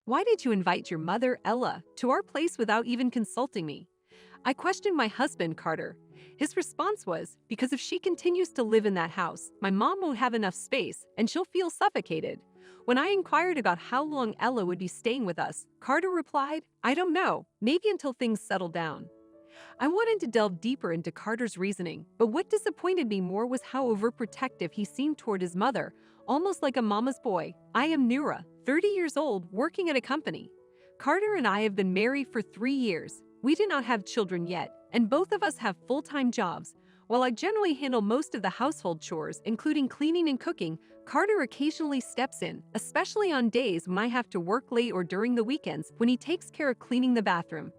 Why did you invite your mother, Ella, to our place without even consulting me? I questioned my husband, Carter. His response was, because if she continues to live in that house, my mom won't have enough space and she'll feel suffocated. When I inquired about how long Ella would be staying with us, Carter replied, I don't know, maybe until things settle down. I wanted to delve deeper into Carter's reasoning, but what disappointed me more was how overprotective he seemed toward his mother, almost like a mama's boy. I am Nura, 30 years old, working at a company. Carter and I have been married for 3 years. We do not have children yet, and both of us have full-time jobs. While I generally handle most of the household chores, including cleaning and cooking, Carter occasionally steps in, especially on days when I have to work late or during the weekends when he takes care of cleaning the bathroom.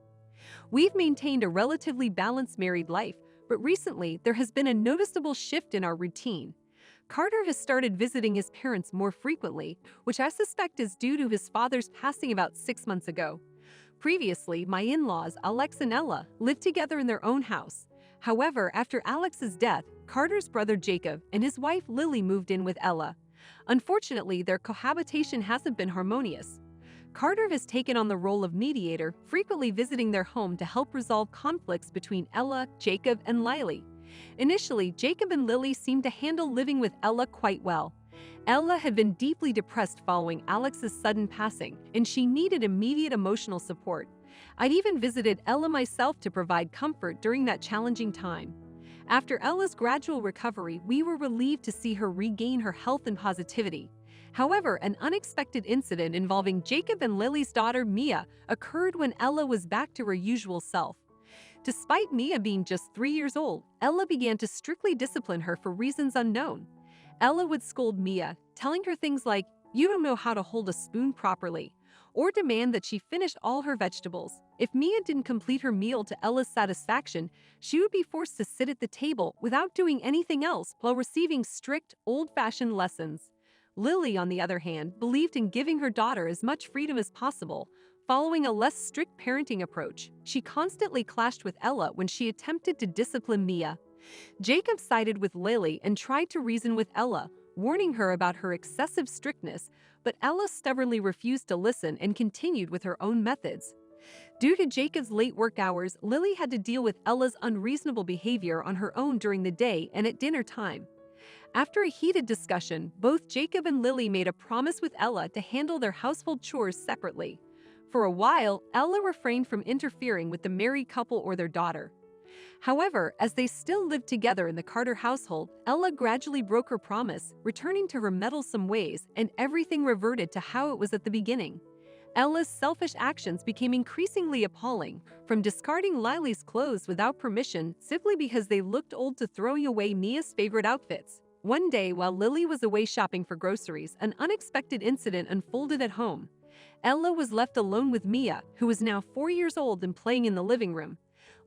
We've maintained a relatively balanced married life, but recently there has been a noticeable shift in our routine. Carter has started visiting his parents more frequently, which I suspect is due to his father's passing about 6 months ago. Previously, my in-laws, Alex and Ella, lived together in their own house. However, after Alex's death, Carter's brother Jacob and his wife Lily moved in with Ella. Unfortunately, their cohabitation hasn't been harmonious. Carter has taken on the role of mediator, frequently visiting their home to help resolve conflicts between Ella, Jacob, and Lily. Initially, Jacob and Lily seemed to handle living with Ella quite well. Ella had been deeply depressed following Alex's sudden passing, and she needed immediate emotional support. I'd even visited Ella myself to provide comfort during that challenging time. After Ella's gradual recovery, we were relieved to see her regain her health and positivity. However, an unexpected incident involving Jacob and Lily's daughter Mia occurred when Ella was back to her usual self. Despite Mia being just 3 years old, Ella began to strictly discipline her for reasons unknown. Ella would scold Mia, telling her things like, "You don't know how to hold a spoon properly," or demand that she finish all her vegetables. If Mia didn't complete her meal to Ella's satisfaction, she would be forced to sit at the table without doing anything else while receiving strict, old-fashioned lessons. Lily, on the other hand, believed in giving her daughter as much freedom as possible, following a less strict parenting approach. She constantly clashed with Ella when she attempted to discipline Mia. Jacob sided with Lily and tried to reason with Ella, warning her about her excessive strictness, but Ella stubbornly refused to listen and continued with her own methods. Due to Jacob's late work hours, Lily had to deal with Ella's unreasonable behavior on her own during the day and at dinner time. After a heated discussion, both Jacob and Lily made a promise with Ella to handle their household chores separately. For a while, Ella refrained from interfering with the married couple or their daughter. However, as they still lived together in the Carter household, Ella gradually broke her promise, returning to her meddlesome ways, and everything reverted to how it was at the beginning. Ella's selfish actions became increasingly appalling, from discarding Lily's clothes without permission simply because they looked old to throwing away Mia's favorite outfits. One day, while Lily was away shopping for groceries, an unexpected incident unfolded at home. Ella was left alone with Mia, who was now 4 years old and playing in the living room.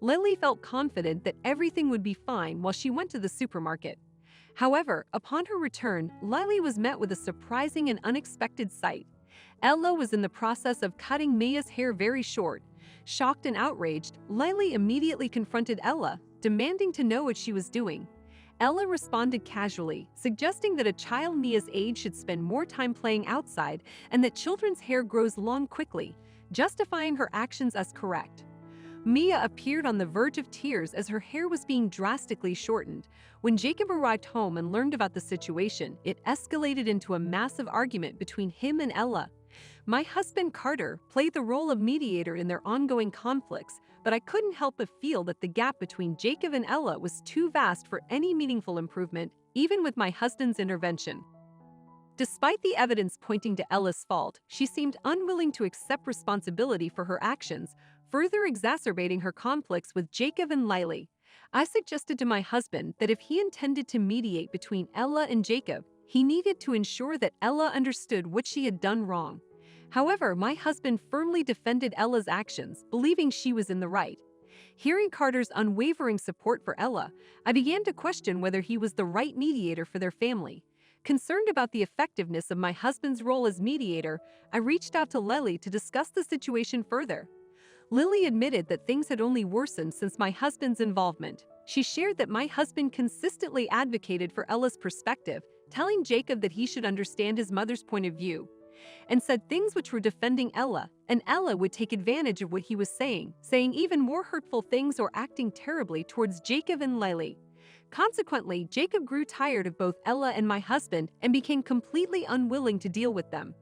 Lily felt confident that everything would be fine while she went to the supermarket. However, upon her return, Lily was met with a surprising and unexpected sight. Ella was in the process of cutting Mia's hair very short. Shocked and outraged, Lily immediately confronted Ella, demanding to know what she was doing. Ella responded casually, suggesting that a child Mia's age should spend more time playing outside and that children's hair grows long quickly, justifying her actions as correct. Mia appeared on the verge of tears as her hair was being drastically shortened. When Jacob arrived home and learned about the situation, it escalated into a massive argument between him and Ella. My husband Carter played the role of mediator in their ongoing conflicts, but I couldn't help but feel that the gap between Jacob and Ella was too vast for any meaningful improvement, even with my husband's intervention. Despite the evidence pointing to Ella's fault, she seemed unwilling to accept responsibility for her actions, further exacerbating her conflicts with Jacob and Lily. I suggested to my husband that if he intended to mediate between Ella and Jacob, he needed to ensure that Ella understood what she had done wrong. However, my husband firmly defended Ella's actions, believing she was in the right. Hearing Carter's unwavering support for Ella, I began to question whether he was the right mediator for their family. Concerned about the effectiveness of my husband's role as mediator, I reached out to Lily to discuss the situation further. Lily admitted that things had only worsened since my husband's involvement. She shared that my husband consistently advocated for Ella's perspective, telling Jacob that he should understand his mother's point of view. and said things which were defending Ella, and Ella would take advantage of what he was saying even more hurtful things or acting terribly towards Jacob and Lily. Consequently, Jacob grew tired of both Ella and my husband and became completely unwilling to deal with them.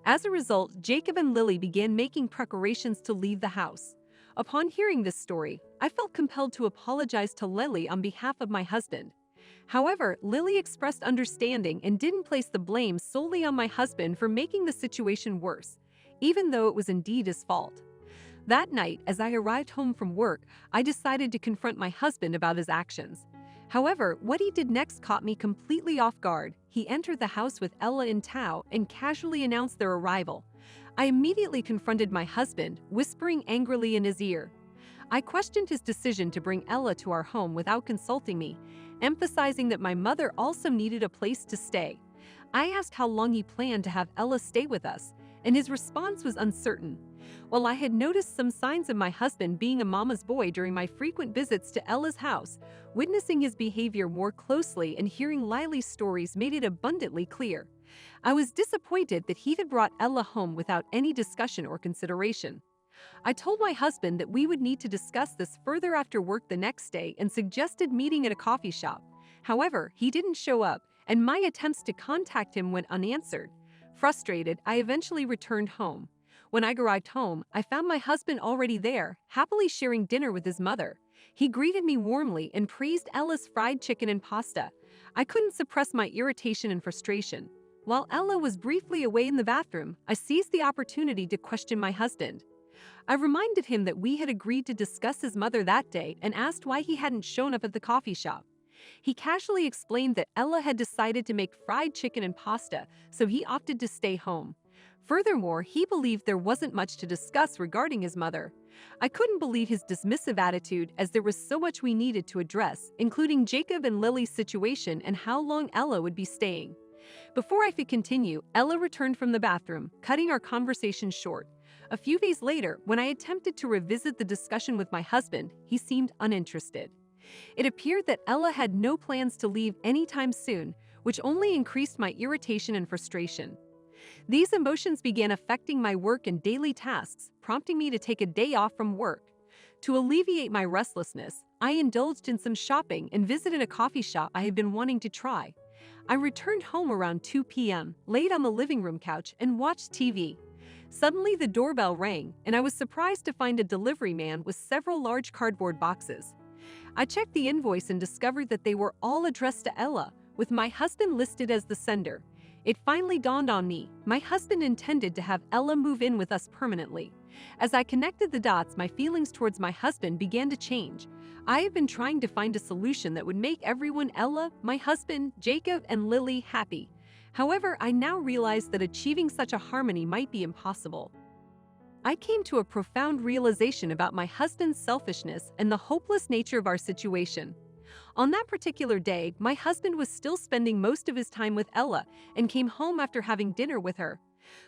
As a result, Jacob and Lily began making preparations to leave the house. Upon hearing this story, I felt compelled to apologize to Lily on behalf of my husband. However, Lily expressed understanding and didn't place the blame solely on my husband for making the situation worse, even though it was indeed his fault. That night, as I arrived home from work, I decided to confront my husband about his actions. However, what he did next caught me completely off guard. He entered the house with Ella in tow and casually announced their arrival. I immediately confronted my husband, whispering angrily in his ear. I questioned his decision to bring Ella to our home without consulting me, emphasizing that my mother also needed a place to stay. I asked how long he planned to have Ella stay with us, and his response was uncertain. While I had noticed some signs of my husband being a mama's boy during my frequent visits to Ella's house, witnessing his behavior more closely and hearing Lily's stories made it abundantly clear. I was disappointed that he had brought Ella home without any discussion or consideration. I told my husband that we would need to discuss this further after work the next day and suggested meeting at a coffee shop. However, he didn't show up, and my attempts to contact him went unanswered. Frustrated, I eventually returned home. When I arrived home, I found my husband already there, happily sharing dinner with his mother. He greeted me warmly and praised Ella's fried chicken and pasta. I couldn't suppress my irritation and frustration. While Ella was briefly away in the bathroom, I seized the opportunity to question my husband. I reminded him that we had agreed to discuss his mother that day and asked why he hadn't shown up at the coffee shop. He casually explained that Ella had decided to make fried chicken and pasta, so he opted to stay home. Furthermore, he believed there wasn't much to discuss regarding his mother. I couldn't believe his dismissive attitude, as there was so much we needed to address, including Jacob and Lily's situation and how long Ella would be staying. Before I could continue, Ella returned from the bathroom, cutting our conversation short. A few days later, when I attempted to revisit the discussion with my husband, he seemed uninterested. It appeared that Ella had no plans to leave anytime soon, which only increased my irritation and frustration. These emotions began affecting my work and daily tasks, prompting me to take a day off from work. To alleviate my restlessness, I indulged in some shopping and visited a coffee shop I had been wanting to try. I returned home around 2 p.m., laid on the living room couch, and watched TV. Suddenly, the doorbell rang, and I was surprised to find a delivery man with several large cardboard boxes. I checked the invoice and discovered that they were all addressed to Ella, with my husband listed as the sender. It finally dawned on me. My husband intended to have Ella move in with us permanently. As I connected the dots, my feelings towards my husband began to change. I have been trying to find a solution that would make everyone, Ella, my husband, Jacob, and Lily, happy. However, I now realize that achieving such a harmony might be impossible. I came to a profound realization about my husband's selfishness and the hopeless nature of our situation. On that particular day, my husband was still spending most of his time with Ella and came home after having dinner with her.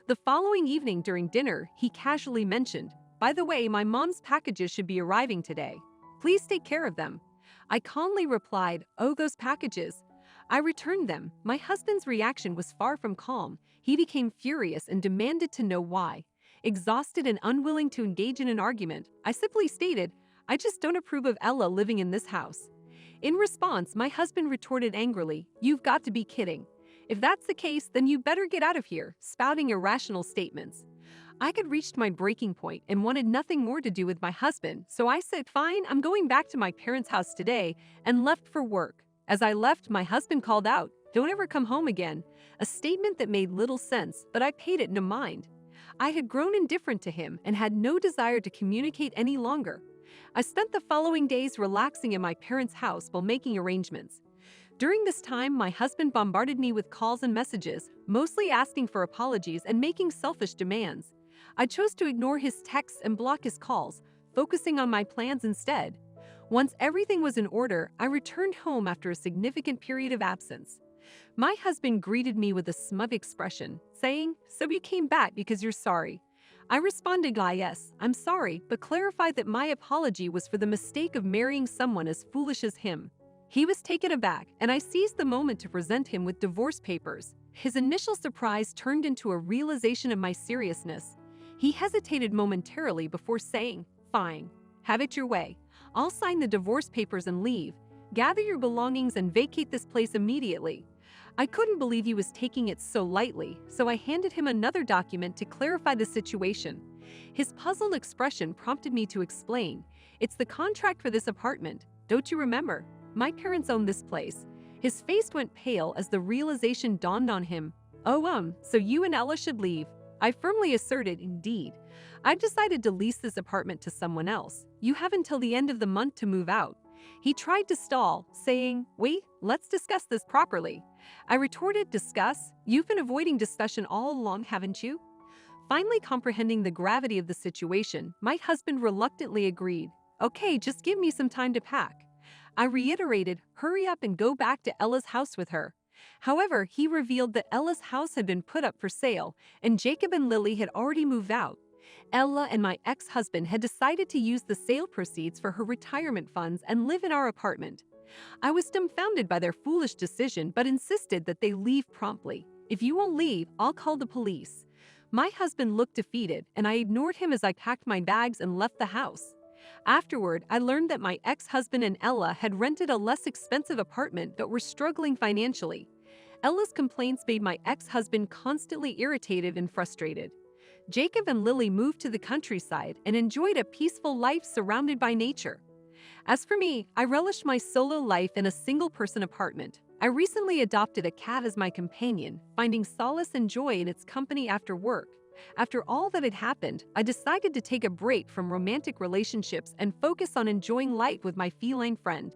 The following evening during dinner, he casually mentioned, "By the way, my mom's packages should be arriving today. Please take care of them." I calmly replied, "Oh, those packages." I returned them. My husband's reaction was far from calm. He became furious and demanded to know why. Exhausted and unwilling to engage in an argument, I simply stated, "I just don't approve of Ella living in this house." In response, my husband retorted angrily, "You've got to be kidding. If that's the case, then you better get out of here," spouting irrational statements. I had reached my breaking point and wanted nothing more to do with my husband, so I said, "Fine, I'm going back to my parents' house today," and left for work. As I left, my husband called out, "Don't ever come home again," a statement that made little sense, but I paid it no mind. I had grown indifferent to him and had no desire to communicate any longer. I spent the following days relaxing in my parents' house while making arrangements. During this time, my husband bombarded me with calls and messages, mostly asking for apologies and making selfish demands. I chose to ignore his texts and block his calls, focusing on my plans instead. Once everything was in order, I returned home after a significant period of absence. My husband greeted me with a smug expression, saying, "So you came back because you're sorry?" I responded, "Yes, I'm sorry," but clarified that my apology was for the mistake of marrying someone as foolish as him. He was taken aback, and I seized the moment to present him with divorce papers. His initial surprise turned into a realization of my seriousness. He hesitated momentarily before saying, "Fine, have it your way. I'll sign the divorce papers and leave. Gather your belongings and vacate this place immediately." I couldn't believe he was taking it so lightly, so I handed him another document to clarify the situation. His puzzled expression prompted me to explain, "It's the contract for this apartment. Don't you remember? My parents own this place." His face went pale as the realization dawned on him. "Oh, so you and Ella should leave." I firmly asserted, "Indeed. I've decided to lease this apartment to someone else. You have until the end of the month to move out." He tried to stall, saying, "Wait, let's discuss this properly." I retorted, "Discuss? You've been avoiding discussion all along, haven't you?" Finally comprehending the gravity of the situation, my husband reluctantly agreed. "Okay, just give me some time to pack." I reiterated, "Hurry up and go back to Ella's house with her." However, he revealed that Ella's house had been put up for sale, and Jacob and Lily had already moved out. Ella and my ex-husband had decided to use the sale proceeds for her retirement funds and live in our apartment. I was dumbfounded by their foolish decision but insisted that they leave promptly. "If you won't leave, I'll call the police." My husband looked defeated, and I ignored him as I packed my bags and left the house. Afterward, I learned that my ex-husband and Ella had rented a less expensive apartment but were struggling financially. Ella's complaints made my ex-husband constantly irritated and frustrated. Jacob and Lily moved to the countryside and enjoyed a peaceful life surrounded by nature. As for me, I relished my solo life in a single-person apartment. I recently adopted a cat as my companion, finding solace and joy in its company after work. After all that had happened, I decided to take a break from romantic relationships and focus on enjoying life with my feline friend.